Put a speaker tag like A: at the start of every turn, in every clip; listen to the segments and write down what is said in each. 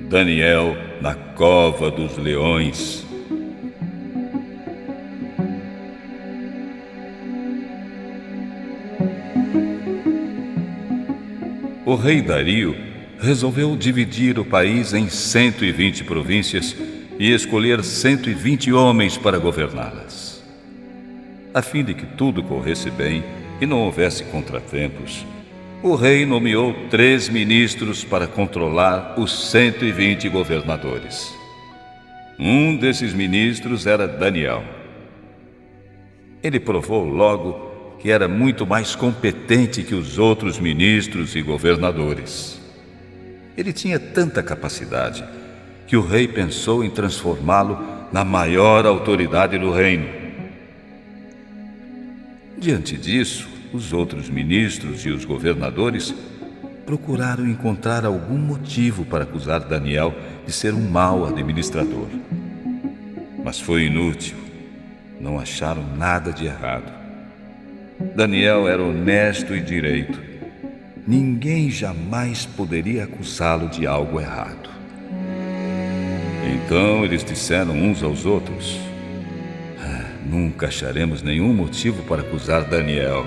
A: Daniel na cova dos leões. O rei Dario resolveu dividir o país em 120 províncias e escolher 120 homens para governá-las. A fim de que tudo corresse bem e não houvesse contratempos, o rei nomeou 3 ministros para controlar os 120 governadores. Um desses ministros era Daniel. Ele provou logo que era muito mais competente que os outros ministros e governadores. Ele tinha tanta capacidade que o rei pensou em transformá-lo na maior autoridade do reino. Diante disso, os outros ministros e os governadores procuraram encontrar algum motivo para acusar Daniel de ser um mau administrador. Mas foi inútil. Não acharam nada de errado. Daniel era honesto e direito. Ninguém jamais poderia acusá-lo de algo errado. Então eles disseram uns aos outros: nunca acharemos nenhum motivo para acusar Daniel,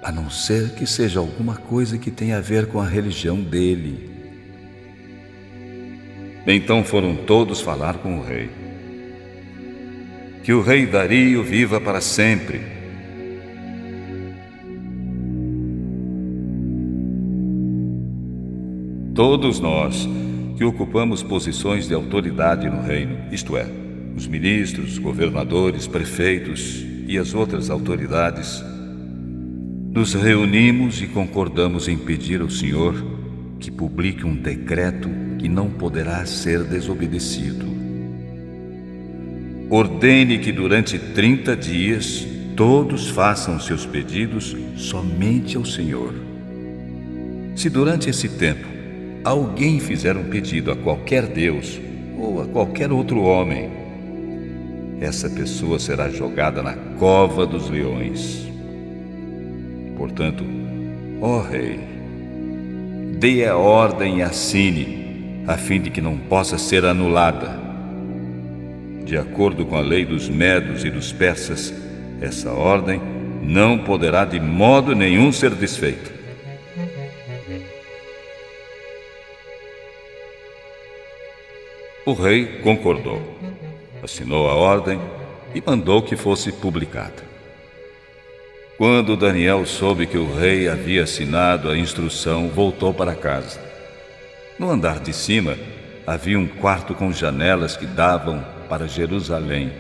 A: a não ser que seja alguma coisa que tenha a ver com a religião dele. Então foram todos falar com o rei. Que o rei Dario viva para sempre. Todos nós que ocupamos posições de autoridade no reino, isto é, os ministros, governadores, prefeitos e as outras autoridades, nos reunimos e concordamos em pedir ao Senhor que publique um decreto que não poderá ser desobedecido. Ordene que durante 30 dias todos façam seus pedidos somente ao Senhor. Se durante esse tempo alguém fizer um pedido a qualquer Deus ou a qualquer outro homem, essa pessoa será jogada na cova dos leões. Portanto, ó rei, dê a ordem e assine, a fim de que não possa ser anulada. De acordo com a lei dos medos e dos persas, essa ordem não poderá de modo nenhum ser desfeita. O rei concordou, assinou a ordem e mandou que fosse publicada. Quando Daniel soube que o rei havia assinado a instrução, voltou para casa. No andar de cima havia um quarto com janelas que davam para Jerusalém.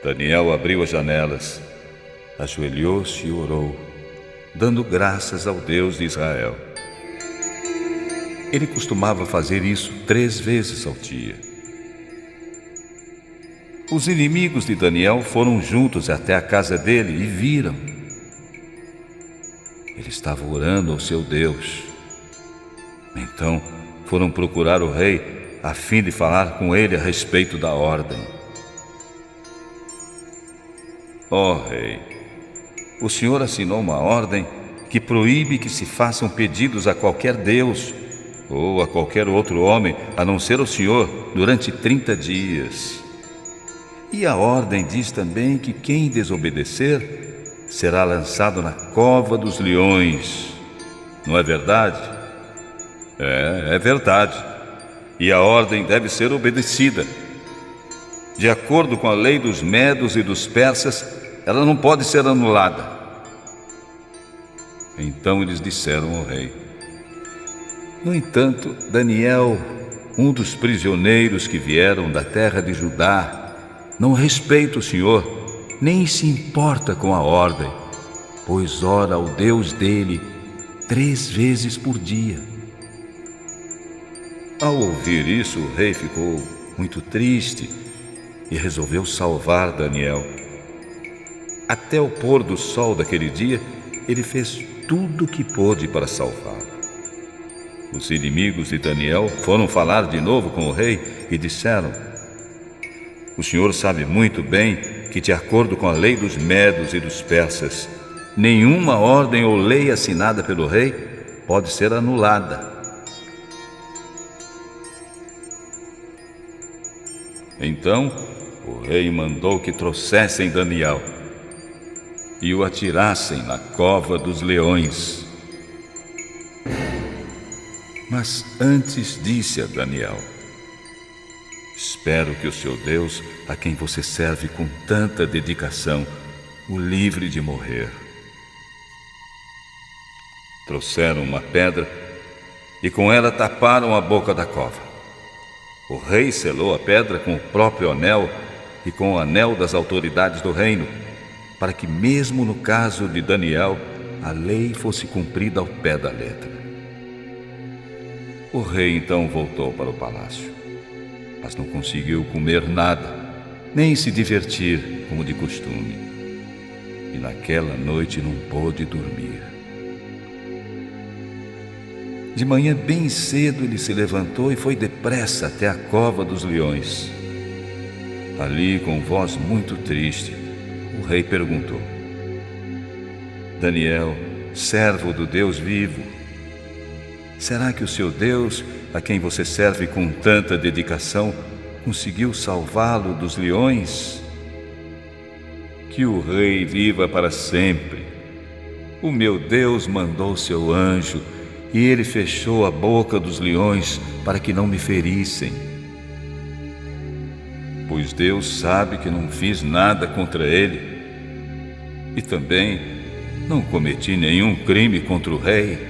A: Daniel abriu as janelas, ajoelhou-se e orou, dando graças ao Deus de Israel. Ele costumava fazer isso 3 vezes ao dia. Os inimigos de Daniel foram juntos até a casa dele e viram. Ele estava orando ao seu Deus. Então foram procurar o rei a fim de falar com ele a respeito da ordem. Ó rei, o Senhor assinou uma ordem que proíbe que se façam pedidos a qualquer Deus ou a qualquer outro homem, a não ser o Senhor, durante 30 dias. E a ordem diz também que quem desobedecer será lançado na cova dos leões. Não é verdade? É verdade. E a ordem deve ser obedecida. De acordo com a lei dos medos e dos persas, ela não pode ser anulada. Então eles disseram ao rei. No entanto, Daniel, um dos prisioneiros que vieram da terra de Judá, não respeita o Senhor, nem se importa com a ordem, pois ora ao Deus dele 3 vezes por dia. Ao ouvir isso, o rei ficou muito triste e resolveu salvar Daniel. Até o pôr do sol daquele dia, ele fez tudo o que pôde para salvá-lo. Os inimigos de Daniel foram falar de novo com o rei e disseram: o Senhor sabe muito bem que, de acordo com a lei dos medos e dos persas, nenhuma ordem ou lei assinada pelo rei pode ser anulada. Então o rei mandou que trouxessem Daniel e o atirassem na cova dos leões. Mas antes disse a Daniel: espero que o seu Deus, a quem você serve com tanta dedicação, o livre de morrer. Trouxeram uma pedra e com ela taparam a boca da cova. O rei selou a pedra com o próprio anel e com o anel das autoridades do reino, para que mesmo no caso de Daniel, a lei fosse cumprida ao pé da letra. O rei então voltou para o palácio, mas não conseguiu comer nada, nem se divertir como de costume. E naquela noite não pôde dormir. De manhã bem cedo ele se levantou e foi depressa até a cova dos leões. Ali, com voz muito triste, o rei perguntou: Daniel, servo do Deus vivo, será que o seu Deus, a quem você serve com tanta dedicação, conseguiu salvá-lo dos leões? Que o rei viva para sempre. O meu Deus mandou seu anjo e ele fechou a boca dos leões para que não me ferissem. Pois Deus sabe que não fiz nada contra ele e também não cometi nenhum crime contra o rei.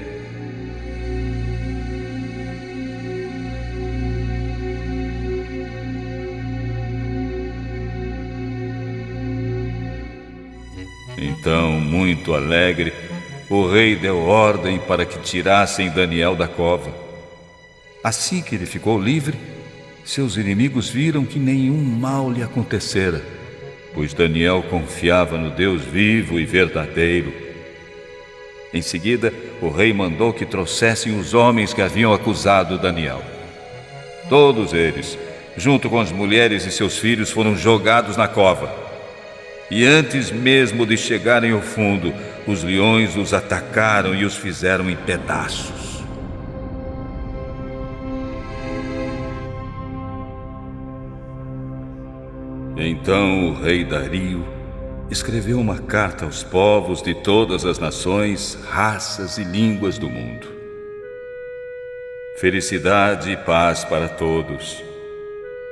A: Então, muito alegre, o rei deu ordem para que tirassem Daniel da cova. Assim que ele ficou livre, seus inimigos viram que nenhum mal lhe acontecera, pois Daniel confiava no Deus vivo e verdadeiro. Em seguida, o rei mandou que trouxessem os homens que haviam acusado Daniel. Todos eles, junto com as mulheres e seus filhos, foram jogados na cova. E antes mesmo de chegarem ao fundo, os leões os atacaram e os fizeram em pedaços. Então o rei Dario escreveu uma carta aos povos de todas as nações, raças e línguas do mundo. Felicidade e paz para todos.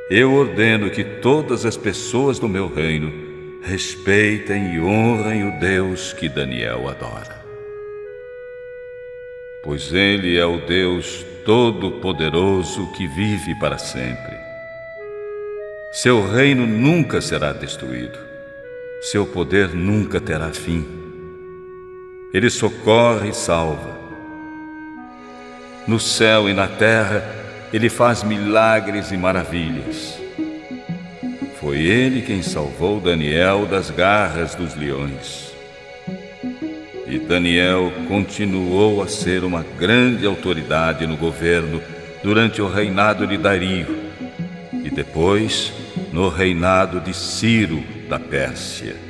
A: Eu ordeno que todas as pessoas do meu reino respeitem e honrem o Deus que Daniel adora. Pois ele é o Deus Todo-Poderoso que vive para sempre. Seu reino nunca será destruído. Seu poder nunca terá fim. Ele socorre e salva. No céu e na terra, ele faz milagres e maravilhas. Foi ele quem salvou Daniel das garras dos leões. E Daniel continuou a ser uma grande autoridade no governo durante o reinado de Dario e depois no reinado de Ciro da Pérsia.